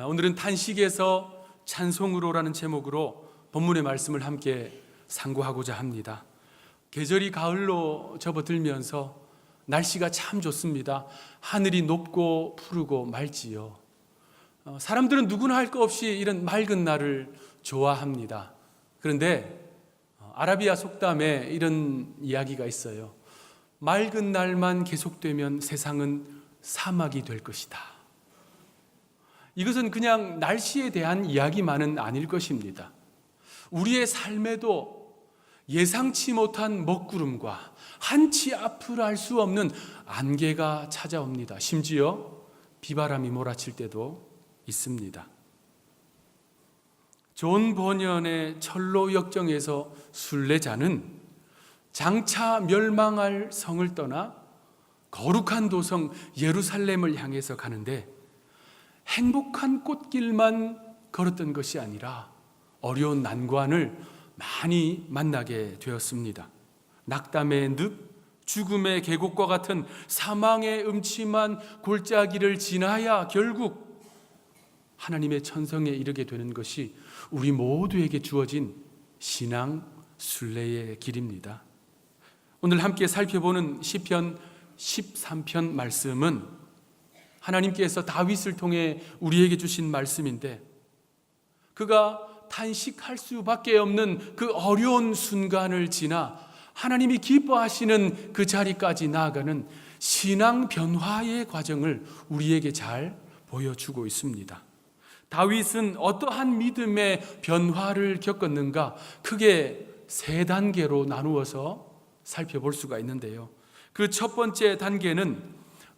오늘은 탄식에서 찬송으로라는 제목으로 본문의 말씀을 함께 상고하고자 합니다. 계절이 가을로 접어들면서 날씨가 참 좋습니다. 하늘이 높고 푸르고 맑지요. 사람들은 누구나 할 것 없이 이런 맑은 날을 좋아합니다. 그런데 아라비아 속담에 이런 이야기가 있어요. 맑은 날만 계속되면 세상은 사막이 될 것이다. 이것은 그냥 날씨에 대한 이야기만은 아닐 것입니다. 우리의 삶에도 예상치 못한 먹구름과 한치 앞을 알 수 없는 안개가 찾아옵니다. 심지어 비바람이 몰아칠 때도 있습니다. 존 버년의 철로 역정에서 순례자는 장차 멸망할 성을 떠나 거룩한 도성 예루살렘을 향해서 가는데 행복한 꽃길만 걸었던 것이 아니라 어려운 난관을 많이 만나게 되었습니다. 낙담의 늪, 죽음의 계곡과 같은 사망의 음침한 골짜기를 지나야 결국 하나님의 천성에 이르게 되는 것이 우리 모두에게 주어진 신앙 순례의 길입니다. 오늘 함께 살펴보는 시편 13편 말씀은 하나님께서 다윗을 통해 우리에게 주신 말씀인데, 그가 탄식할 수밖에 없는 그 어려운 순간을 지나 하나님이 기뻐하시는 그 자리까지 나아가는 신앙 변화의 과정을 우리에게 잘 보여주고 있습니다. 다윗은 어떠한 믿음의 변화를 겪었는가? 크게 세 단계로 나누어서 살펴볼 수가 있는데요. 그 첫 번째 단계는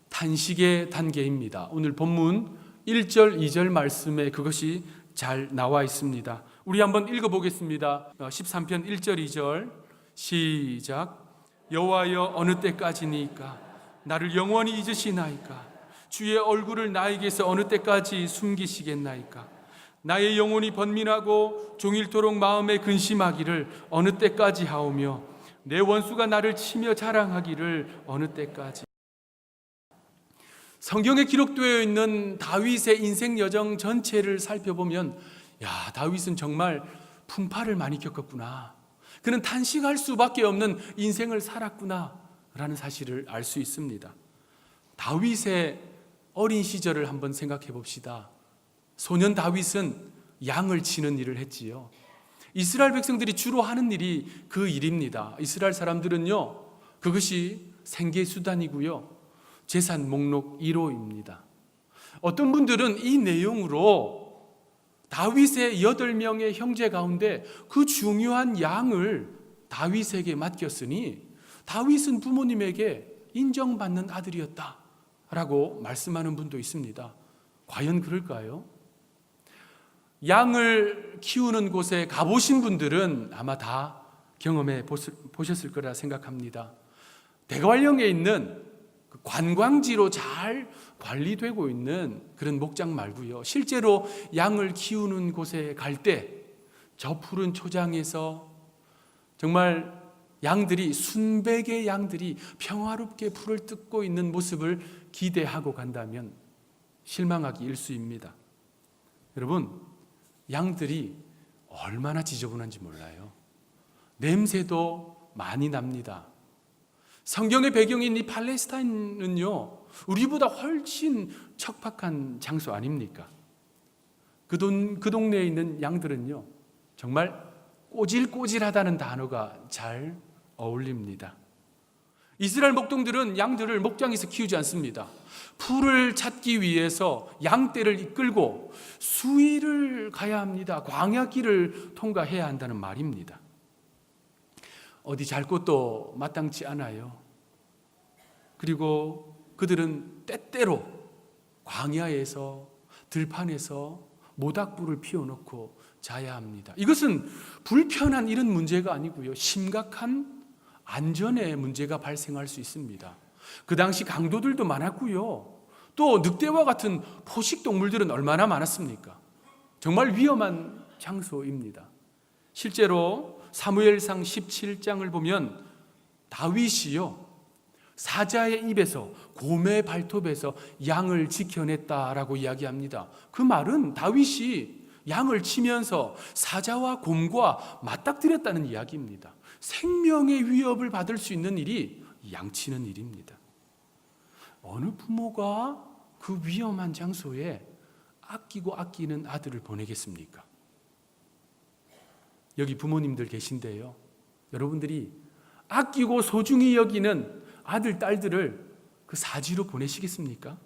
탄식의 단계입니다. 오늘 본문 1절, 2절 말씀에 그것이 잘 나와 있습니다. 우리 한번 읽어보겠습니다. 13편 1절, 2절 시작. 여호와여 어느 때까지니까 나를 영원히 잊으시나이까? 주의 얼굴을 나에게서 어느 때까지 숨기시겠나이까? 나의 영혼이 번민하고 종일토록 마음에 근심하기를 어느 때까지 하오며 내 원수가 나를 치며 자랑하기를 어느 때까지. 성경에 기록되어 있는 다윗의 인생 여정 전체를 살펴보면, 다윗은 정말 풍파를 많이 겪었구나, 그는 탄식할 수밖에 없는 인생을 살았구나 라는 사실을 알 수 있습니다. 다윗의 어린 시절을 한번 생각해 봅시다. 소년 다윗은 양을 치는 일을 했지요. 이스라엘 백성들이 주로 하는 일이 그 일입니다. 이스라엘 사람들은요, 그것이 생계수단이고요, 재산 목록 1호입니다. 어떤 분들은 이 내용으로 다윗의 8명의 형제 가운데 그 중요한 양을 다윗에게 맡겼으니 다윗은 부모님에게 인정받는 아들이었다라고 말씀하는 분도 있습니다. 과연 그럴까요? 양을 키우는 곳에 가보신 분들은 아마 다 경험해 보셨을 거라 생각합니다. 대관령에 있는 관광지로 잘 관리되고 있는 그런 목장 말고요, 실제로 양을 키우는 곳에 갈 때 저 푸른 초장에서 정말 양들이, 순백의 양들이 평화롭게 풀을 뜯고 있는 모습을 기대하고 간다면 실망하기 일쑤입니다. 여러분, 양들이 얼마나 지저분한지 몰라요. 냄새도 많이 납니다. 성경의 배경인 이 팔레스타인은요, 우리보다 훨씬 척박한 장소 아닙니까? 그 동네에 있는 양들은요, 정말 꼬질꼬질하다는 단어가 잘 어울립니다. 이스라엘 목동들은 양들을 목장에서 키우지 않습니다. 풀을 찾기 위해서 양떼를 이끌고 수위를 가야 합니다. 광야길을 통과해야 한다는 말입니다. 어디 잘 곳도 마땅치 않아요. 그리고 그들은 때때로 광야에서, 들판에서 모닥불을 피워놓고 자야 합니다. 이것은 불편한 이런 문제가 아니고요, 심각한 안전의 문제가 발생할 수 있습니다. 그 당시 강도들도 많았고요, 또 늑대와 같은 포식동물들은 얼마나 많았습니까? 정말 위험한 장소입니다. 실제로 사무엘상 17장을 보면 다윗이요, 사자의 입에서, 곰의 발톱에서 양을 지켜냈다라고 이야기합니다. 그 말은 다윗이 양을 치면서 사자와 곰과 맞닥뜨렸다는 이야기입니다. 생명의 위협을 받을 수 있는 일이 양치는 일입니다. 어느 부모가 그 위험한 장소에 아끼고 아끼는 아들을 보내겠습니까? 여기 부모님들 계신데요, 여러분들이 아끼고 소중히 여기는 아들, 딸들을 그 사지로 보내시겠습니까?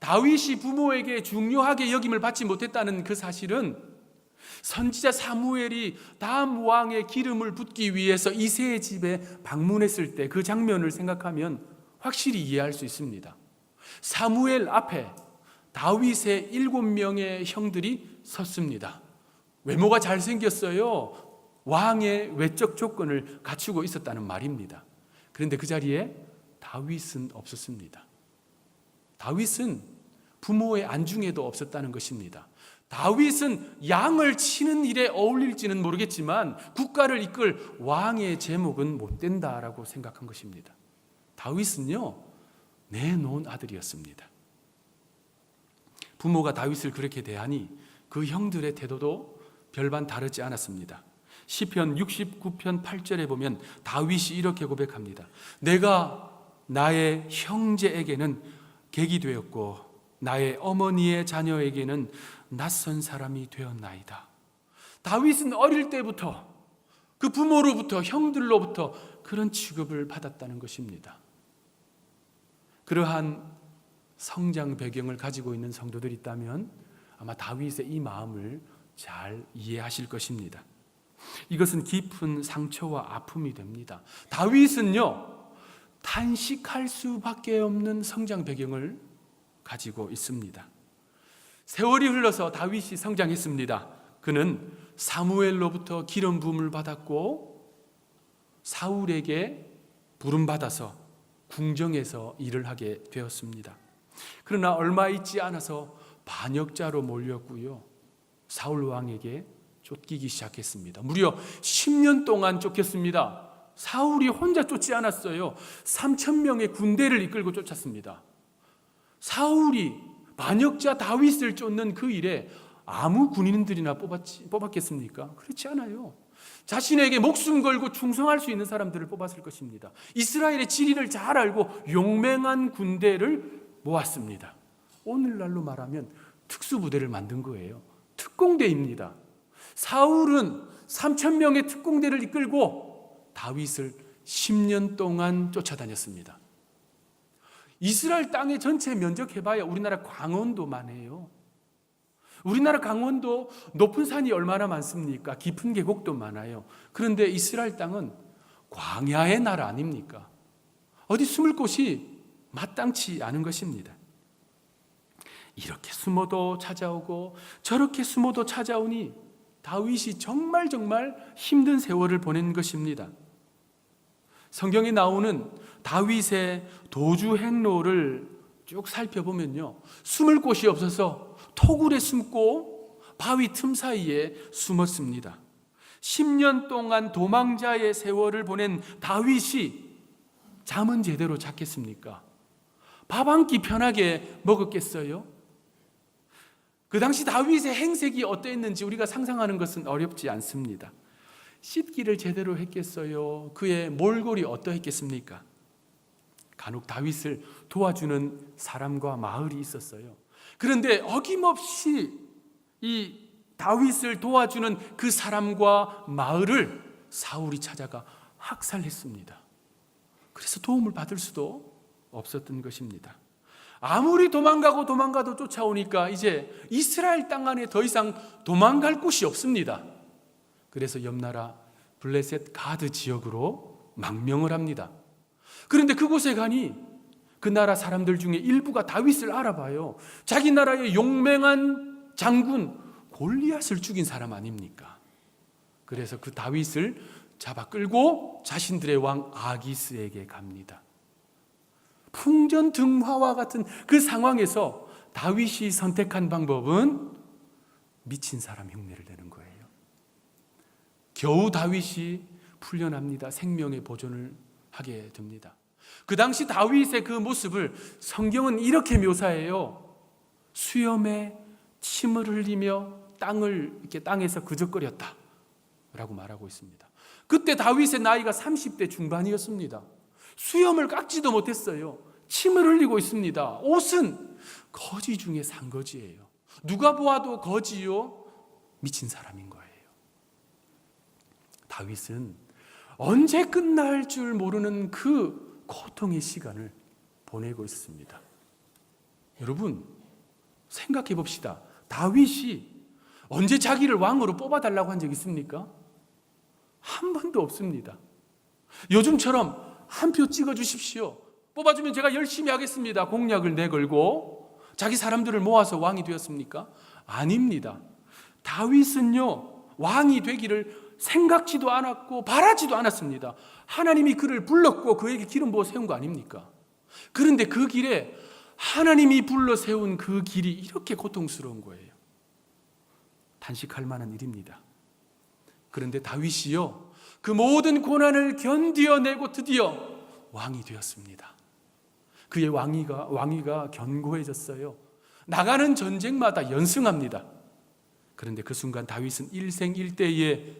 다윗이 부모에게 중요하게 여김을 받지 못했다는 그 사실은 선지자 사무엘이 다음 왕의 기름을 붓기 위해서 이새의 집에 방문했을 때 그 장면을 생각하면 확실히 이해할 수 있습니다. 사무엘 앞에 다윗의 7명의 형들이 섰습니다. 외모가 잘생겼어요. 왕의 외적 조건을 갖추고 있었다는 말입니다. 그런데 그 자리에 다윗은 없었습니다. 다윗은 부모의 안중에도 없었다는 것입니다. 다윗은 양을 치는 일에 어울릴지는 모르겠지만 국가를 이끌 왕의 제목은 못 된다라고 생각한 것입니다. 다윗은요, 내놓은 아들이었습니다. 부모가 다윗을 그렇게 대하니 그 형들의 태도도 별반 다르지 않았습니다. 시편 69편 8절에 보면 다윗이 이렇게 고백합니다. 내가 나의 형제에게는 객이 되었고 나의 어머니의 자녀에게는 낯선 사람이 되었나이다. 다윗은 어릴 때부터 그 부모로부터, 형들로부터 그런 취급을 받았다는 것입니다. 그러한 성장 배경을 가지고 있는 성도들이 있다면 아마 다윗의 이 마음을 잘 이해하실 것입니다. 이것은 깊은 상처와 아픔이 됩니다. 다윗은요, 탄식할 수밖에 없는 성장 배경을 가지고 있습니다. 세월이 흘러서 다윗이 성장했습니다. 그는 사무엘로부터 기름 부음을 받았고 사울에게 부름받아서 궁정에서 일을 하게 되었습니다. 그러나 얼마 있지 않아서 반역자로 몰렸고요, 사울 왕에게 쫓기기 시작했습니다. 무려 10년 동안 쫓겼습니다. 사울이 혼자 쫓지 않았어요. 3,000명의 군대를 이끌고 쫓았습니다. 사울이 반역자 다윗을 쫓는 그 일에 아무 군인들이나 뽑았겠습니까? 그렇지 않아요. 자신에게 목숨 걸고 충성할 수 있는 사람들을 뽑았을 것입니다. 이스라엘의 지리를 잘 알고 용맹한 군대를 모았습니다. 오늘날로 말하면 특수부대를 만든 거예요. 특공대입니다. 사울은 3,000명의 특공대를 이끌고 다윗을 10년 동안 쫓아다녔습니다. 이스라엘 땅의 전체 면적해봐야 우리나라 강원도만 해요. 우리나라 강원도 높은 산이 얼마나 많습니까? 깊은 계곡도 많아요. 그런데 이스라엘 땅은 광야의 나라 아닙니까? 어디 숨을 곳이 마땅치 않은 것입니다. 이렇게 숨어도 찾아오고 저렇게 숨어도 찾아오니 다윗이 정말 힘든 세월을 보낸 것입니다. 성경에 나오는 다윗의 도주 행로를 쭉 살펴보면요, 숨을 곳이 없어서 토굴에 숨고 바위 틈 사이에 숨었습니다. 10년 동안 도망자의 세월을 보낸 다윗이 잠은 제대로 잤겠습니까? 밥 한 끼 편하게 먹었겠어요? 그 당시 다윗의 행색이 어땠는지 우리가 상상하는 것은 어렵지 않습니다. 씻기를 제대로 했겠어요? 그의 몰골이 어떠했겠습니까? 간혹 다윗을 도와주는 사람과 마을이 있었어요. 그런데 어김없이 이 다윗을 도와주는 그 사람과 마을을 사울이 찾아가 학살했습니다. 그래서 도움을 받을 수도 없었던 것입니다. 아무리 도망가도 쫓아오니까 이제 이스라엘 땅 안에 더 이상 도망갈 곳이 없습니다. 그래서 옆나라 블레셋 가드 지역으로 망명을 합니다. 그런데 그곳에 가니 그 나라 사람들 중에 일부가 다윗을 알아봐요. 자기 나라의 용맹한 장군 골리앗을 죽인 사람 아닙니까? 그래서 그 다윗을 잡아 끌고 자신들의 왕 아기스에게 갑니다. 풍전등화와 같은 그 상황에서 다윗이 선택한 방법은 미친 사람 흉내를 내는 거예요. 겨우 다윗이 풀려납니다. 생명의 보존을 하게 됩니다. 그 당시 다윗의 그 모습을 성경은 이렇게 묘사해요. 수염에 침을 흘리며 땅에서 그적거렸다 라고 말하고 있습니다. 그때 다윗의 나이가 30대 중반이었습니다. 수염을 깎지도 못했어요. 침을 흘리고 있습니다. 옷은 거지 중에 산거지예요. 누가 보아도 거지요, 미친 사람인 거예요. 다윗은 언제 끝날 줄 모르는 그 고통의 시간을 보내고 있습니다. 여러분, 생각해 봅시다. 다윗이 언제 자기를 왕으로 뽑아달라고 한 적 있습니까? 한 번도 없습니다. 요즘처럼 한 표 찍어주십시오, 뽑아주면 제가 열심히 하겠습니다, 공약을 내걸고 자기 사람들을 모아서 왕이 되었습니까? 아닙니다. 다윗은요, 왕이 되기를 생각지도 않았고 바라지도 않았습니다. 하나님이 그를 불렀고 그에게 기름 부어 세운 거 아닙니까? 그런데 그 길에 하나님이 불러 세운 그 길이 이렇게 고통스러운 거예요. 탄식할 만한 일입니다. 그런데 다윗이요, 그 모든 고난을 견디어내고 드디어 왕이 되었습니다. 그의 왕위가 견고해졌어요. 나가는 전쟁마다 연승합니다. 그런데 그 순간 다윗은 일생일대에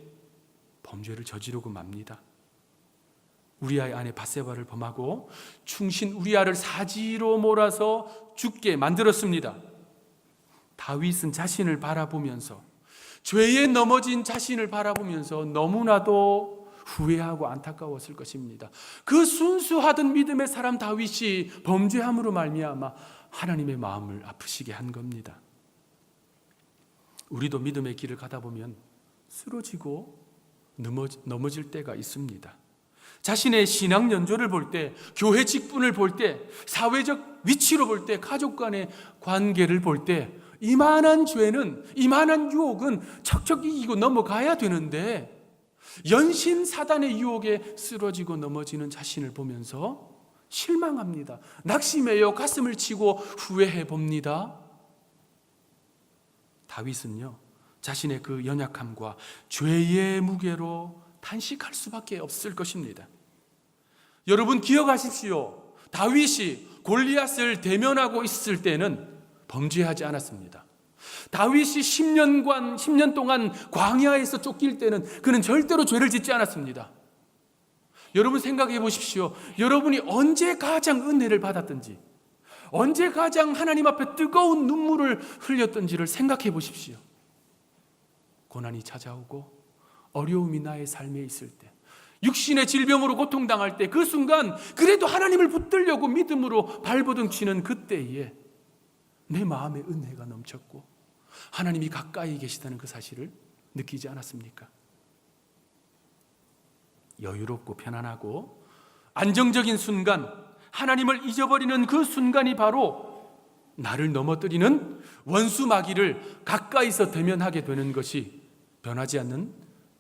범죄를 저지르고 맙니다. 우리아의 아내 밧세바를 범하고 충신 우리아를 사지로 몰아서 죽게 만들었습니다. 다윗은 자신을 바라보면서, 죄에 넘어진 자신을 바라보면서 너무나도 후회하고 안타까웠을 것입니다. 그 순수하던 믿음의 사람 다윗이 범죄함으로 말미암아 하나님의 마음을 아프시게 한 겁니다. 우리도 믿음의 길을 가다 보면 쓰러지고 넘어질 때가 있습니다. 자신의 신앙 연조를 볼 때, 교회 직분을 볼 때, 사회적 위치로 볼 때, 가족 간의 관계를 볼 때, 이만한 죄는, 이만한 유혹은 척척 이기고 넘어가야 되는데 연신 사단의 유혹에 쓰러지고 넘어지는 자신을 보면서 실망합니다. 낙심해요. 가슴을 치고 후회해 봅니다. 다윗은요, 자신의 그 연약함과 죄의 무게로 탄식할 수밖에 없을 것입니다. 여러분 기억하십시오. 다윗이 골리앗을 대면하고 있을 때는 범죄하지 않았습니다. 다윗이 10년 동안 광야에서 쫓길 때는 그는 절대로 죄를 짓지 않았습니다. 여러분 생각해 보십시오. 여러분이 언제 가장 은혜를 받았든지, 언제 가장 하나님 앞에 뜨거운 눈물을 흘렸던지를 생각해 보십시오. 고난이 찾아오고 어려움이 나의 삶에 있을 때, 육신의 질병으로 고통당할 때, 그 순간 그래도 하나님을 붙들려고 믿음으로 발버둥치는 그때에 내 마음에 은혜가 넘쳤고 하나님이 가까이 계시다는 그 사실을 느끼지 않았습니까? 여유롭고 편안하고 안정적인 순간, 하나님을 잊어버리는 그 순간이 바로 나를 넘어뜨리는 원수 마귀를 가까이서 대면하게 되는 것이 변하지 않는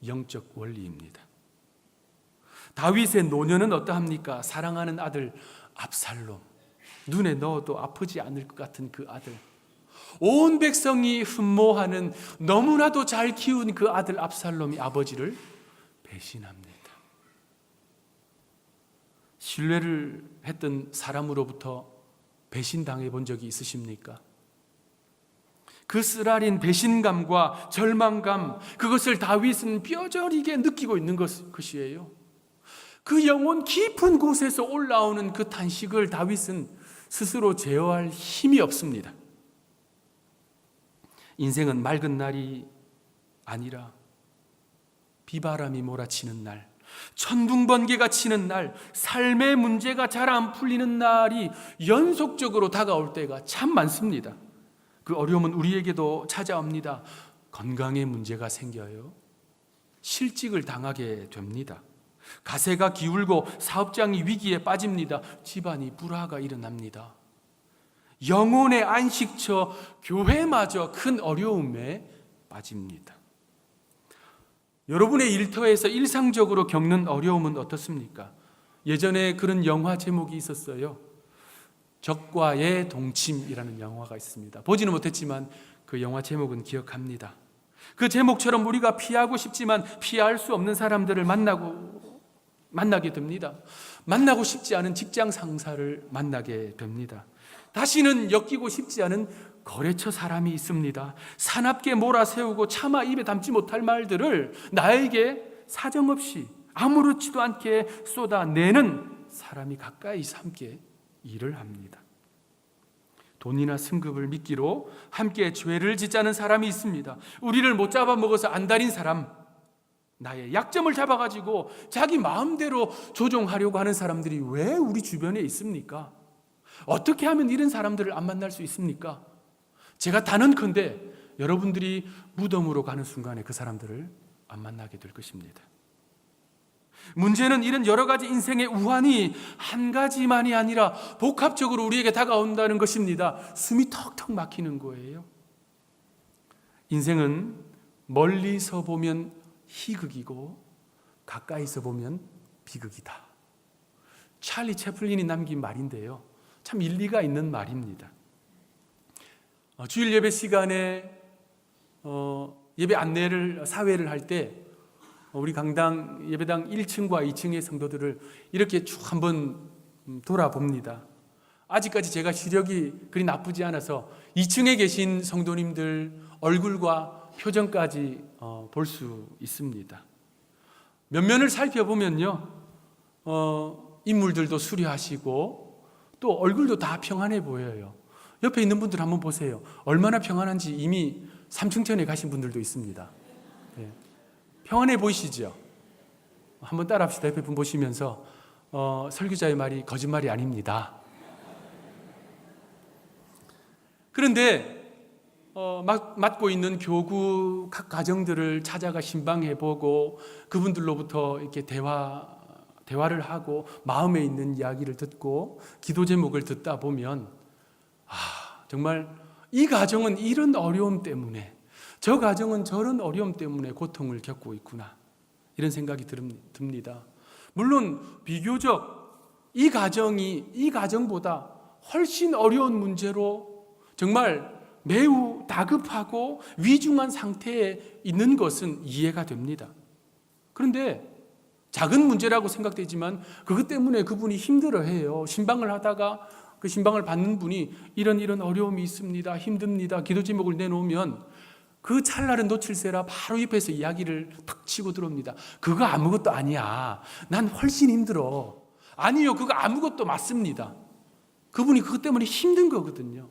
영적 원리입니다. 다윗의 노년은 어떠합니까? 사랑하는 아들 압살롬, 눈에 넣어도 아프지 않을 것 같은 그 아들, 온 백성이 흠모하는 너무나도 잘 키운 그 아들 압살롬이 아버지를 배신합니다. 신뢰를 했던 사람으로부터 배신당해 본 적이 있으십니까? 그 쓰라린 배신감과 절망감, 그것을 다윗은 뼈저리게 느끼고 있는 것이에요. 그 영혼 깊은 곳에서 올라오는 그 탄식을 다윗은 스스로 제어할 힘이 없습니다. 인생은 맑은 날이 아니라 비바람이 몰아치는 날, 천둥번개가 치는 날, 삶의 문제가 잘 안 풀리는 날이 연속적으로 다가올 때가 참 많습니다. 그 어려움은 우리에게도 찾아옵니다. 건강에 문제가 생겨요. 실직을 당하게 됩니다. 가세가 기울고 사업장이 위기에 빠집니다. 집안이 불화가 일어납니다. 영혼의 안식처 교회마저 큰 어려움에 빠집니다. 여러분의 일터에서 일상적으로 겪는 어려움은 어떻습니까? 예전에 그런 영화 제목이 있었어요. 적과의 동침이라는 영화가 있습니다. 보지는 못했지만 그 영화 제목은 기억합니다. 그 제목처럼 우리가 피하고 싶지만 피할 수 없는 사람들을 만나고 만나게 됩니다. 만나고 싶지 않은 직장 상사를 만나게 됩니다. 다시는 엮이고 싶지 않은 거래처 사람이 있습니다. 사납게 몰아세우고 차마 입에 담지 못할 말들을 나에게 사정없이 아무렇지도 않게 쏟아내는 사람이 가까이서 함께 일을 합니다. 돈이나 승급을 미끼로 함께 죄를 짓자는 사람이 있습니다. 우리를 못 잡아먹어서 안달인 사람, 나의 약점을 잡아가지고 자기 마음대로 조종하려고 하는 사람들이 왜 우리 주변에 있습니까? 어떻게 하면 이런 사람들을 안 만날 수 있습니까? 제가 단언컨대 여러분들이 무덤으로 가는 순간에 그 사람들을 안 만나게 될 것입니다. 문제는 이런 여러 가지 인생의 우환이 한 가지만이 아니라 복합적으로 우리에게 다가온다는 것입니다. 숨이 턱턱 막히는 거예요. 인생은 멀리서 보면 희극이고 가까이서 보면 비극이다. 찰리 채플린이 남긴 말인데요, 참 일리가 있는 말입니다. 주일 예배 시간에 예배 안내를 사회를 할 때 우리 강당 예배당 1층과 2층의 성도들을 이렇게 쭉 한번 돌아봅니다. 아직까지 제가 시력이 그리 나쁘지 않아서 2층에 계신 성도님들 얼굴과 표정까지 볼 수 있습니다. 면면을 살펴보면요, 인물들도 수려하시고 또 얼굴도 다 평안해 보여요. 옆에 있는 분들 한번 보세요. 얼마나 평안한지 이미 삼층천에 가신 분들도 있습니다. 네. 평안해 보이시죠? 한번 따라합시다. 옆에 분 보시면서 설교자의 말이 거짓말이 아닙니다. 그런데 맡고 있는 교구 각 가정들을 찾아가 신방해보고 그분들로부터 이렇게 대화를 하고 마음에 있는 이야기를 듣고 기도 제목을 듣다 보면 정말 이 가정은 이런 어려움 때문에, 저 가정은 저런 어려움 때문에 고통을 겪고 있구나, 이런 생각이 듭니다. 물론 비교적 이 가정이 이 가정보다 훨씬 어려운 문제로 정말 매우 다급하고 위중한 상태에 있는 것은 이해가 됩니다. 그런데 작은 문제라고 생각되지만 그것 때문에 그분이 힘들어해요. 신방을 하다가 그 신방을 받는 분이 이런 어려움이 있습니다, 힘듭니다, 기도 제목을 내놓으면 그 찰나를 놓칠세라 바로 옆에서 이야기를 탁 치고 들어옵니다. 그거 아무것도 아니야, 난 훨씬 힘들어. 아니요, 그거 아무것도 맞습니다. 그분이 그것 때문에 힘든 거거든요.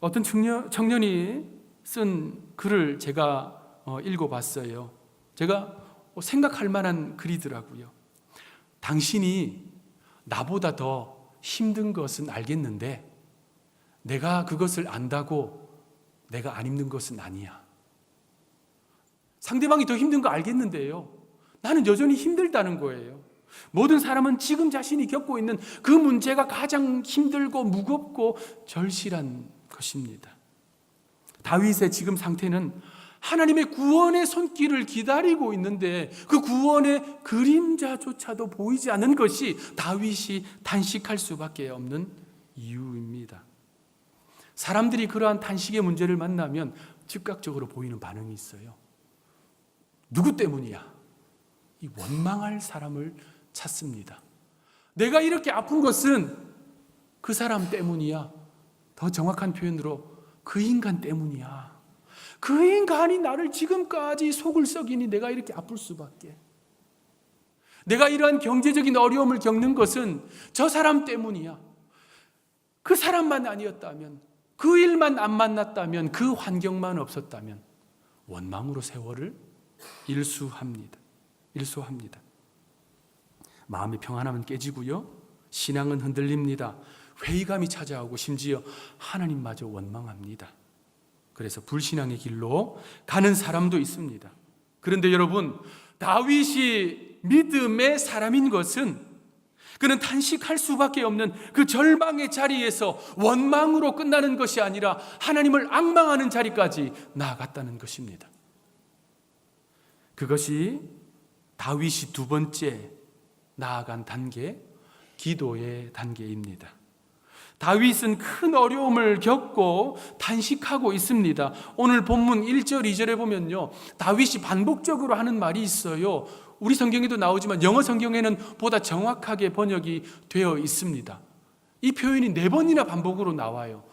어떤 청년이 쓴 글을 제가 읽어봤어요. 제가 생각할 만한 글이더라고요. 당신이 나보다 더 힘든 것은 알겠는데 내가 그것을 안다고 내가 안 힘든 것은 아니야. 상대방이 더 힘든 거 알겠는데요, 나는 여전히 힘들다는 거예요. 모든 사람은 지금 자신이 겪고 있는 그 문제가 가장 힘들고 무겁고 절실한 것입니다. 다윗의 지금 상태는 하나님의 구원의 손길을 기다리고 있는데 그 구원의 그림자조차도 보이지 않는 것이 다윗이 단식할 수밖에 없는 이유입니다. 사람들이 그러한 단식의 문제를 만나면 즉각적으로 보이는 반응이 있어요. 누구 때문이야? 이 원망할 사람을 찾습니다. 내가 이렇게 아픈 것은 그 사람 때문이야. 더 정확한 표현으로 그 인간 때문이야. 그 인간이 나를 지금까지 속을 썩이니 내가 이렇게 아플 수밖에. 내가 이러한 경제적인 어려움을 겪는 것은 저 사람 때문이야. 그 사람만 아니었다면, 그 일만 안 만났다면, 그 환경만 없었다면 원망으로 세월을 일수합니다. 마음의 평안함은 깨지고요, 신앙은 흔들립니다. 회의감이 찾아오고 심지어 하나님마저 원망합니다. 그래서 불신앙의 길로 가는 사람도 있습니다. 그런데 여러분, 다윗이 믿음의 사람인 것은 그는 탄식할 수밖에 없는 그 절망의 자리에서 원망으로 끝나는 것이 아니라 하나님을 앙망하는 자리까지 나아갔다는 것입니다. 그것이 다윗이 두 번째 나아간 단계, 기도의 단계입니다. 다윗은 큰 어려움을 겪고 탄식하고 있습니다. 오늘 본문 1절, 2절에 보면요, 다윗이 반복적으로 하는 말이 있어요. 우리 성경에도 나오지만 영어 성경에는 보다 정확하게 번역이 되어 있습니다. 이 표현이 4번이나 반복으로 나와요.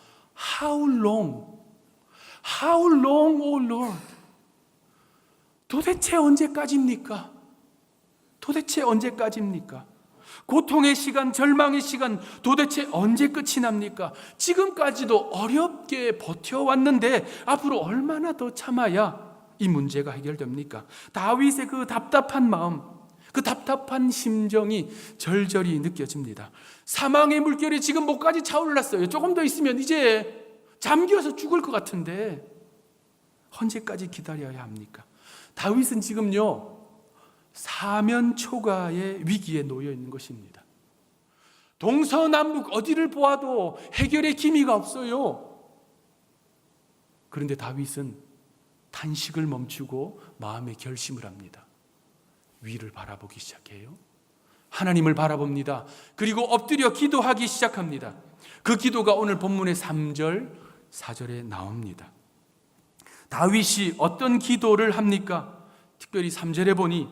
How long? How long, O Lord? 도대체 언제까지입니까? 도대체 언제까지입니까? 고통의 시간, 절망의 시간 도대체 언제 끝이 납니까? 지금까지도 어렵게 버텨왔는데 앞으로 얼마나 더 참아야 이 문제가 해결됩니까? 다윗의 그 답답한 마음, 그 답답한 심정이 절절히 느껴집니다. 사망의 물결이 지금 목까지 차올랐어요. 조금 더 있으면 이제 잠겨서 죽을 것 같은데 언제까지 기다려야 합니까? 다윗은 지금요 사면초가의 위기에 놓여 있는 것입니다. 동서남북 어디를 보아도 해결의 기미가 없어요. 그런데 다윗은 탄식을 멈추고 마음의 결심을 합니다. 위를 바라보기 시작해요. 하나님을 바라봅니다. 그리고 엎드려 기도하기 시작합니다. 그 기도가 오늘 본문의 3절, 4절에 나옵니다. 다윗이 어떤 기도를 합니까? 특별히 3절에 보니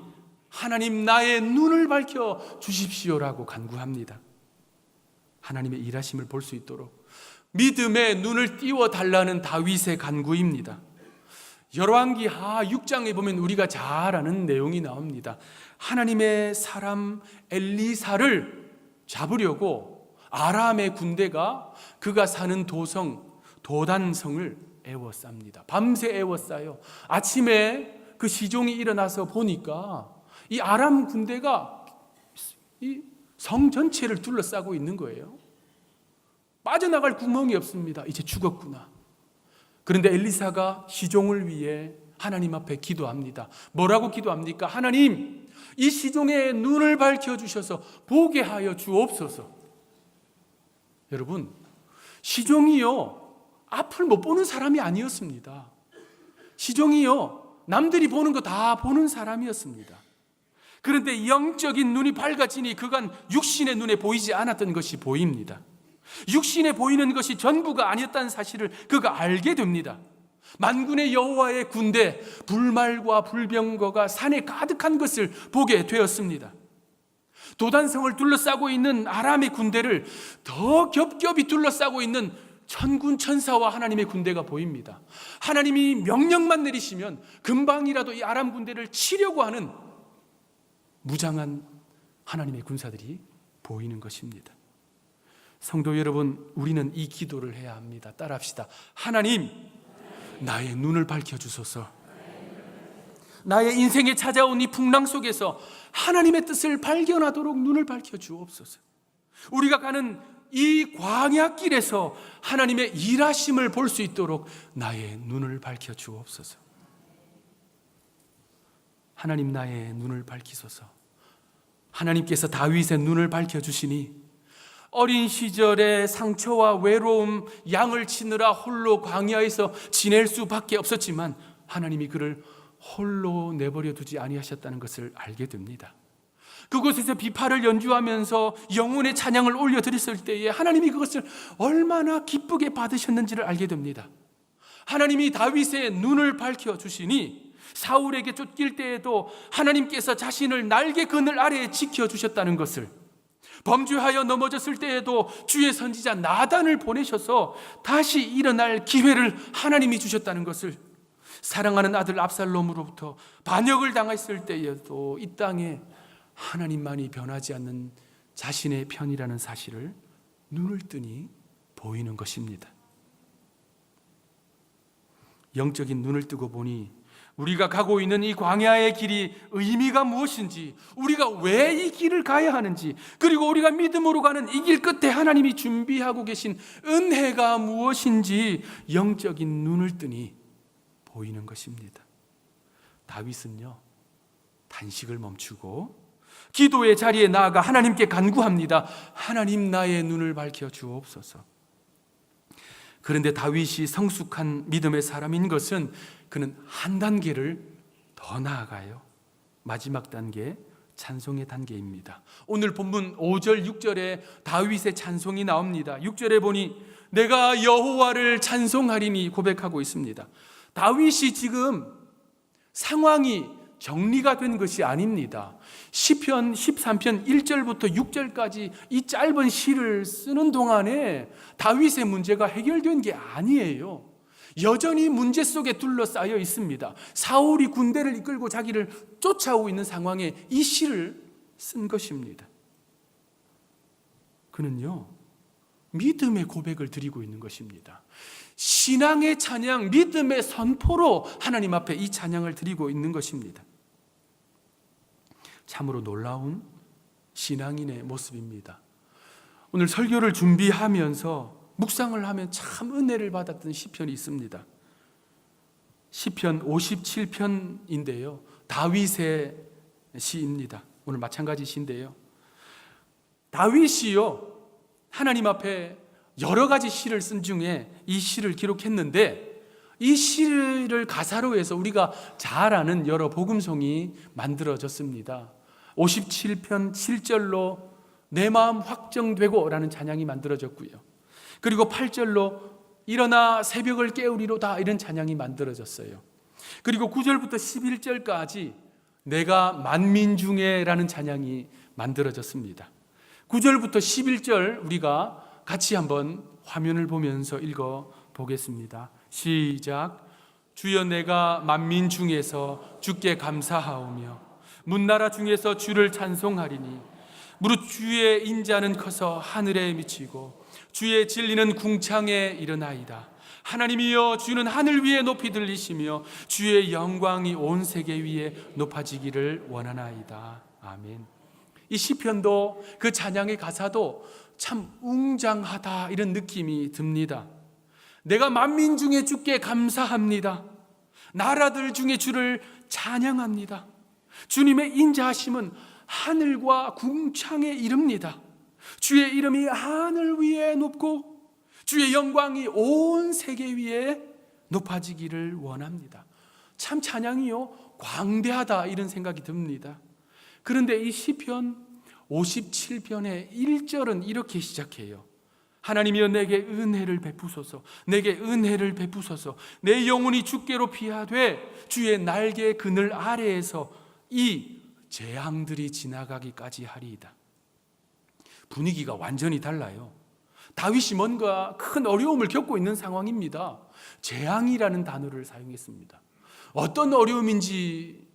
하나님 나의 눈을 밝혀 주십시오라고 간구합니다. 하나님의 일하심을 볼 수 있도록 믿음의 눈을 띄워달라는 다윗의 간구입니다. 열왕기 하 6장에 보면 우리가 잘 아는 내용이 나옵니다. 하나님의 사람 엘리사를 잡으려고 아람의 군대가 그가 사는 도단성을 애워쌉니다. 밤새 애워싸요. 아침에 그 시종이 일어나서 보니까 이 아람 군대가 이 성 전체를 둘러싸고 있는 거예요. 빠져나갈 구멍이 없습니다. 이제 죽었구나. 그런데 엘리사가 시종을 위해 하나님 앞에 기도합니다. 뭐라고 기도합니까? 하나님, 이 시종의 눈을 밝혀주셔서 보게 하여 주옵소서. 여러분, 시종이요 앞을 못 보는 사람이 아니었습니다. 시종이요 남들이 보는 거 다 보는 사람이었습니다. 그런데 영적인 눈이 밝아지니 그간 육신의 눈에 보이지 않았던 것이 보입니다. 육신에 보이는 것이 전부가 아니었다는 사실을 그가 알게 됩니다. 만군의 여호와의 군대, 불말과 불병거가 산에 가득한 것을 보게 되었습니다. 도단성을 둘러싸고 있는 아람의 군대를 더 겹겹이 둘러싸고 있는 천군 천사와 하나님의 군대가 보입니다. 하나님이 명령만 내리시면 금방이라도 이 아람 군대를 치려고 하는 무장한 하나님의 군사들이 보이는 것입니다. 성도 여러분, 우리는 이 기도를 해야 합니다. 따라합시다. 하나님, 나의 눈을 밝혀주소서. 나의 인생에 찾아온 이 풍랑 속에서 하나님의 뜻을 발견하도록 눈을 밝혀주옵소서. 우리가 가는 이 광야길에서 하나님의 일하심을 볼 수 있도록 나의 눈을 밝혀주옵소서. 하나님, 나의 눈을 밝히소서. 하나님께서 다윗의 눈을 밝혀주시니 어린 시절의 상처와 외로움, 양을 치느라 홀로 광야에서 지낼 수밖에 없었지만 하나님이 그를 홀로 내버려 두지 아니하셨다는 것을 알게 됩니다. 그곳에서 비파를 연주하면서 영혼의 찬양을 올려드렸을 때에 하나님이 그것을 얼마나 기쁘게 받으셨는지를 알게 됩니다. 하나님이 다윗의 눈을 밝혀주시니 사울에게 쫓길 때에도 하나님께서 자신을 날개 그늘 아래에 지켜주셨다는 것을, 범죄하여 넘어졌을 때에도 주의 선지자 나단을 보내셔서 다시 일어날 기회를 하나님이 주셨다는 것을, 사랑하는 아들 압살롬으로부터 반역을 당했을 때에도 이 땅에 하나님만이 변하지 않는 자신의 편이라는 사실을 눈을 뜨니 보이는 것입니다. 영적인 눈을 뜨고 보니 우리가 가고 있는 이 광야의 길이 의미가 무엇인지, 우리가 왜 이 길을 가야 하는지, 그리고 우리가 믿음으로 가는 이 길 끝에 하나님이 준비하고 계신 은혜가 무엇인지 영적인 눈을 뜨니 보이는 것입니다. 다윗은요 단식을 멈추고 기도의 자리에 나아가 하나님께 간구합니다. 하나님, 나의 눈을 밝혀 주옵소서. 그런데 다윗이 성숙한 믿음의 사람인 것은 그는 한 단계를 더 나아가요. 마지막 단계, 찬송의 단계입니다. 오늘 본문 5절, 6절에 다윗의 찬송이 나옵니다. 6절에 보니 내가 여호와를 찬송하리니 고백하고 있습니다. 다윗이 지금 상황이 정리가 된 것이 아닙니다. 시편 13편 1절부터 6절까지 이 짧은 시를 쓰는 동안에 다윗의 문제가 해결된 게 아니에요. 여전히 문제 속에 둘러싸여 있습니다. 사울이 군대를 이끌고 자기를 쫓아오고 있는 상황에 이 시를 쓴 것입니다. 그는요, 믿음의 고백을 드리고 있는 것입니다. 신앙의 찬양, 믿음의 선포로 하나님 앞에 이 찬양을 드리고 있는 것입니다. 참으로 놀라운 신앙인의 모습입니다. 오늘 설교를 준비하면서 묵상을 하면 참 은혜를 받았던 시편이 있습니다. 시편 57편인데요. 다윗의 시입니다. 오늘 마찬가지 시인데요. 다윗이요, 하나님 앞에 여러 가지 시를 쓴 중에 이 시를 기록했는데, 이 시를 가사로 해서 우리가 잘 아는 여러 복음송이 만들어졌습니다. 57편 7절로 내 마음 확정되고 라는 찬양이 만들어졌고요. 그리고 8절로 일어나 새벽을 깨우리로다 이런 찬양이 만들어졌어요. 그리고 9절부터 11절까지 내가 만민 중에 라는 찬양이 만들어졌습니다. 9절부터 11절 우리가 같이 한번 화면을 보면서 읽어 보겠습니다. 시작. 주여 내가 만민 중에서 주께 감사하오며 문나라 중에서 주를 찬송하리니 무릇 주의 인자는 커서 하늘에 미치고 주의 진리는 궁창에 이르나이다. 하나님이여 주는 하늘 위에 높이 들리시며 주의 영광이 온 세계 위에 높아지기를 원하나이다. 아멘. 이 시편도 그 찬양의 가사도 참 웅장하다 이런 느낌이 듭니다. 내가 만민 중에 주께 감사합니다. 나라들 중에 주를 찬양합니다. 주님의 인자하심은 하늘과 궁창에 이릅니다. 주의 이름이 하늘 위에 높고 주의 영광이 온 세계 위에 높아지기를 원합니다. 참 찬양이요 광대하다 이런 생각이 듭니다. 그런데 이 시편 57편의 1절은 이렇게 시작해요. 하나님이여 내게 은혜를 베푸소서, 내게 은혜를 베푸소서. 내 영혼이 주께로 피하되 주의 날개 그늘 아래에서 이 재앙들이 지나가기까지 하리이다. 분위기가 완전히 달라요. 다윗이 뭔가 큰 어려움을 겪고 있는 상황입니다. 재앙이라는 단어를 사용했습니다. 어떤 어려움인지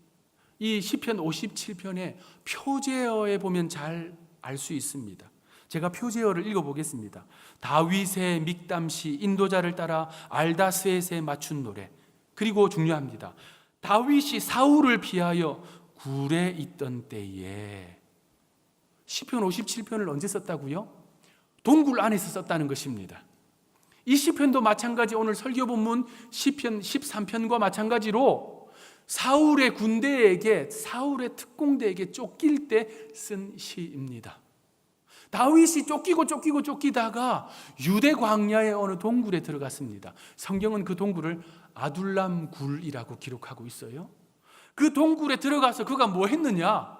이 시편 57편의 표제어에 보면 잘 알 수 있습니다. 제가 표제어를 읽어보겠습니다. 다윗의 믹담시, 인도자를 따라 알다스엣에 맞춘 노래. 그리고 중요합니다. 다윗이 사울을 피하여 굴에 있던 때에. 시편 57편을 언제 썼다고요? 동굴 안에서 썼다는 것입니다. 이 시편도 마찬가지 오늘 설교 본문 시편 13편과 마찬가지로 사울의 군대에게, 사울의 특공대에게 쫓길 때 쓴 시입니다. 다윗이 쫓기다가 유대 광야의 어느 동굴에 들어갔습니다. 성경은 그 동굴을 아둘람 굴이라고 기록하고 있어요. 그 동굴에 들어가서 그가 뭐 했느냐?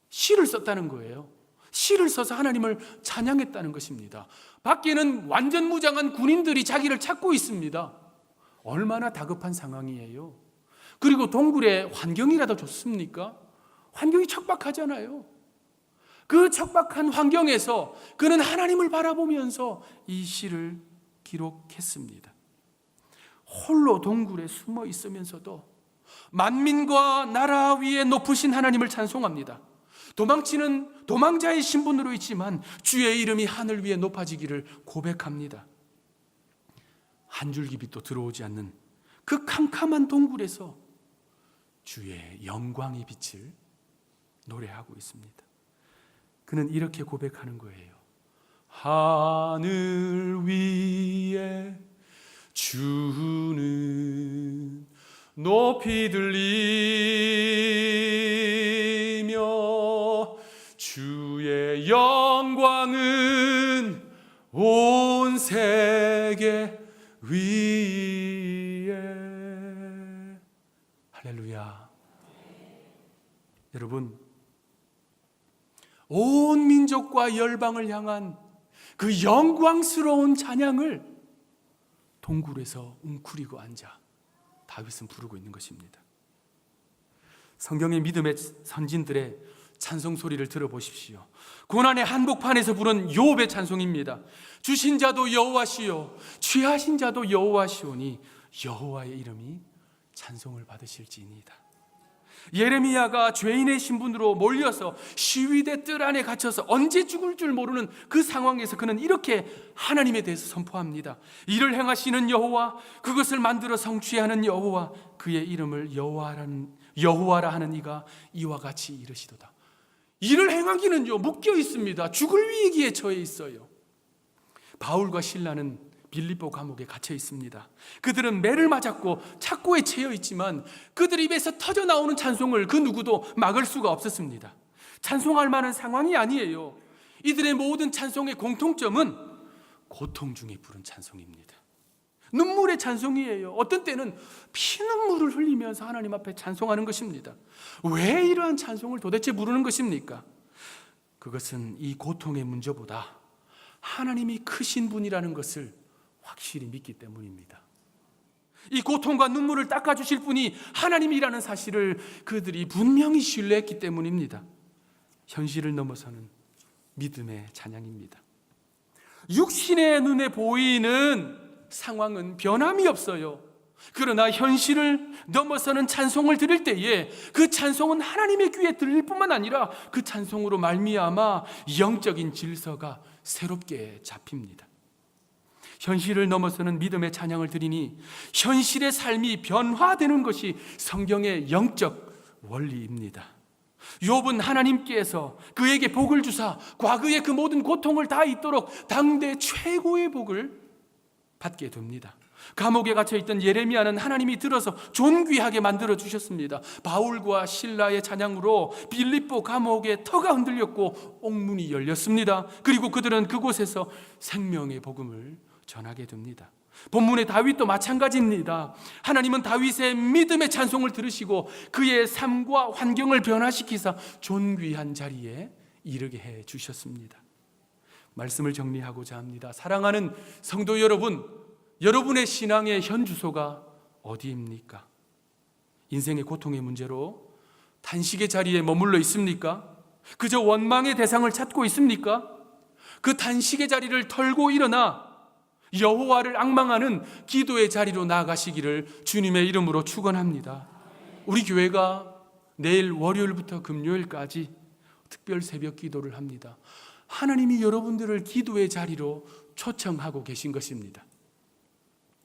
시를 썼다는 거예요. 시를 써서 하나님을 찬양했다는 것입니다. 밖에는 완전 무장한 군인들이 자기를 찾고 있습니다. 얼마나 다급한 상황이에요. 그리고 동굴의 환경이라도 좋습니까? 환경이 척박하잖아요. 그 척박한 환경에서 그는 하나님을 바라보면서 이 시를 기록했습니다. 홀로 동굴에 숨어 있으면서도 만민과 나라 위에 높으신 하나님을 찬송합니다. 도망치는 도망자의 신분으로 있지만 주의 이름이 하늘 위에 높아지기를 고백합니다. 한 줄기 빛도 들어오지 않는 그 캄캄한 동굴에서 주의 영광의 빛을 노래하고 있습니다. 그는 이렇게 고백하는 거예요. 하늘 위에 주는 높이 들리며 주의 영광은 온 세계 위에. 할렐루야. 여러분, 온 민족과 열방을 향한 그 영광스러운 찬양을 동굴에서 웅크리고 앉아 다윗은 부르고 있는 것입니다. 성경의 믿음의 선진들의 찬송 소리를 들어보십시오. 고난의 한복판에서 부른 욥의 찬송입니다. 주신 자도 여호와시요 취하신 자도 여호와시오니 여호와의 이름이 찬송을 받으실지니이다. 예레미야가 죄인의 신분으로 몰려서 시위대 뜰 안에 갇혀서 언제 죽을 줄 모르는 그 상황에서 그는 이렇게 하나님에 대해서 선포합니다. 이를 행하시는 여호와, 그것을 만들어 성취하는 여호와, 그의 이름을 여호와라 하는 이가 이와 같이 이르시도다. 이를 행하기는요 묶여 있습니다. 죽을 위기에 처해 있어요. 바울과 실라는 빌립보 감옥에 갇혀 있습니다. 그들은 매를 맞았고 착고에 채여 있지만 그들 입에서 터져 나오는 찬송을 그 누구도 막을 수가 없었습니다. 찬송할 만한 상황이 아니에요. 이들의 모든 찬송의 공통점은 고통 중에 부른 찬송입니다. 눈물의 찬송이에요. 어떤 때는 피눈물을 흘리면서 하나님 앞에 찬송하는 것입니다. 왜 이러한 찬송을 도대체 부르는 것입니까? 그것은 이 고통의 문제보다 하나님이 크신 분이라는 것을 확실히 믿기 때문입니다. 이 고통과 눈물을 닦아주실 분이 하나님이라는 사실을 그들이 분명히 신뢰했기 때문입니다. 현실을 넘어서는 믿음의 찬양입니다. 육신의 눈에 보이는 상황은 변함이 없어요. 그러나 현실을 넘어서는 찬송을 드릴 때에 그 찬송은 하나님의 귀에 들릴 뿐만 아니라 그 찬송으로 말미암아 영적인 질서가 새롭게 잡힙니다. 현실을 넘어서는 믿음의 찬양을 드리니 현실의 삶이 변화되는 것이 성경의 영적 원리입니다. 욥은 하나님께서 그에게 복을 주사 과거의 그 모든 고통을 다 잊도록 당대 최고의 복을 받게 됩니다. 감옥에 갇혀있던 예레미야는 하나님이 들어서 존귀하게 만들어 주셨습니다. 바울과 실라의 찬양으로 빌립보 감옥의 터가 흔들렸고 옥문이 열렸습니다. 그리고 그들은 그곳에서 생명의 복음을 전하게 됩니다. 본문의 다윗도 마찬가지입니다. 하나님은 다윗의 믿음의 찬송을 들으시고 그의 삶과 환경을 변화시키사 존귀한 자리에 이르게 해 주셨습니다. 말씀을 정리하고자 합니다. 사랑하는 성도 여러분, 여러분의 신앙의 현 주소가 어디입니까? 인생의 고통의 문제로 단식의 자리에 머물러 있습니까? 그저 원망의 대상을 찾고 있습니까? 그 단식의 자리를 털고 일어나 여호와를 앙망하는 기도의 자리로 나아가시기를 주님의 이름으로 축원합니다. 우리 교회가 내일 월요일부터 금요일까지 특별 새벽 기도를 합니다. 하나님이 여러분들을 기도의 자리로 초청하고 계신 것입니다.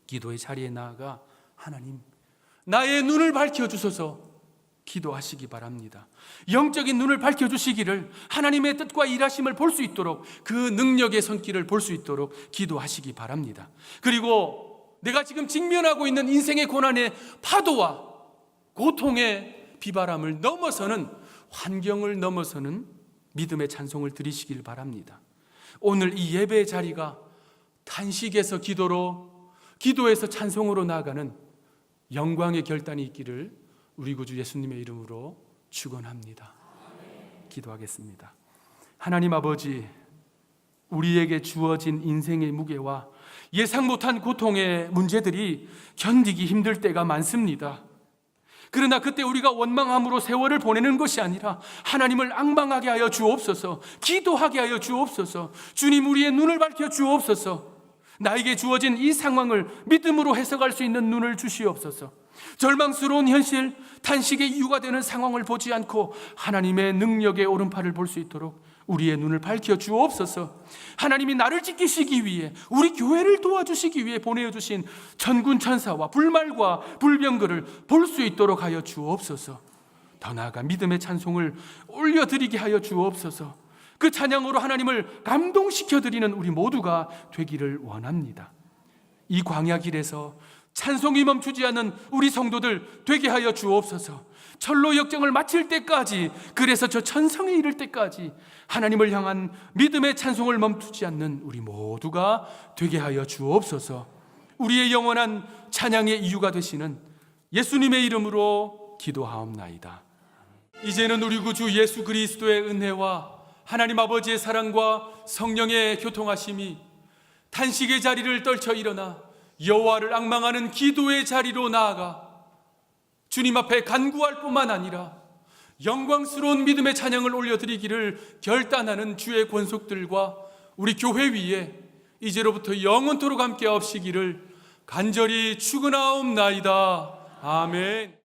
기도의 자리에 나아가 하나님, 나의 눈을 밝혀주소서 기도하시기 바랍니다. 영적인 눈을 밝혀주시기를, 하나님의 뜻과 일하심을 볼 수 있도록, 그 능력의 손길을 볼 수 있도록 기도하시기 바랍니다. 그리고 내가 지금 직면하고 있는 인생의 고난의 파도와 고통의 비바람을 넘어서는, 환경을 넘어서는 믿음의 찬송을 드리시길 바랍니다. 오늘 이 예배의 자리가 탄식에서 기도로, 기도에서 찬송으로 나아가는 영광의 결단이 있기를 우리 구주 예수님의 이름으로 축원합니다. 기도하겠습니다. 하나님 아버지, 우리에게 주어진 인생의 무게와 예상 못한 고통의 문제들이 견디기 힘들 때가 많습니다. 그러나 그때 우리가 원망함으로 세월을 보내는 것이 아니라 하나님을 앙망하게 하여 주옵소서, 기도하게 하여 주옵소서, 주님 우리의 눈을 밝혀 주옵소서, 나에게 주어진 이 상황을 믿음으로 해석할 수 있는 눈을 주시옵소서. 절망스러운 현실, 탄식의 이유가 되는 상황을 보지 않고 하나님의 능력의 오른팔을 볼 수 있도록 우리의 눈을 밝혀 주옵소서. 하나님이 나를 지키시기 위해, 우리 교회를 도와주시기 위해 보내주신 천군 천사와 불말과 불병거를 볼 수 있도록 하여 주옵소서. 더 나아가 믿음의 찬송을 올려드리게 하여 주옵소서. 그 찬양으로 하나님을 감동시켜드리는 우리 모두가 되기를 원합니다. 이 광야길에서 찬송이 멈추지 않는 우리 성도들 되게 하여 주옵소서. 철로 역정을 마칠 때까지, 그래서 저 천성에 이를 때까지 하나님을 향한 믿음의 찬송을 멈추지 않는 우리 모두가 되게 하여 주옵소서. 우리의 영원한 찬양의 이유가 되시는 예수님의 이름으로 기도하옵나이다. 이제는 우리 구주 예수 그리스도의 은혜와 하나님 아버지의 사랑과 성령의 교통하심이 탄식의 자리를 떨쳐 일어나 여호와를 앙망하는 기도의 자리로 나아가 주님 앞에 간구할 뿐만 아니라 영광스러운 믿음의 찬양을 올려드리기를 결단하는 주의 권속들과 우리 교회 위에 이제로부터 영원토록 함께 하시기를 간절히 축원하옵나이다. 아멘.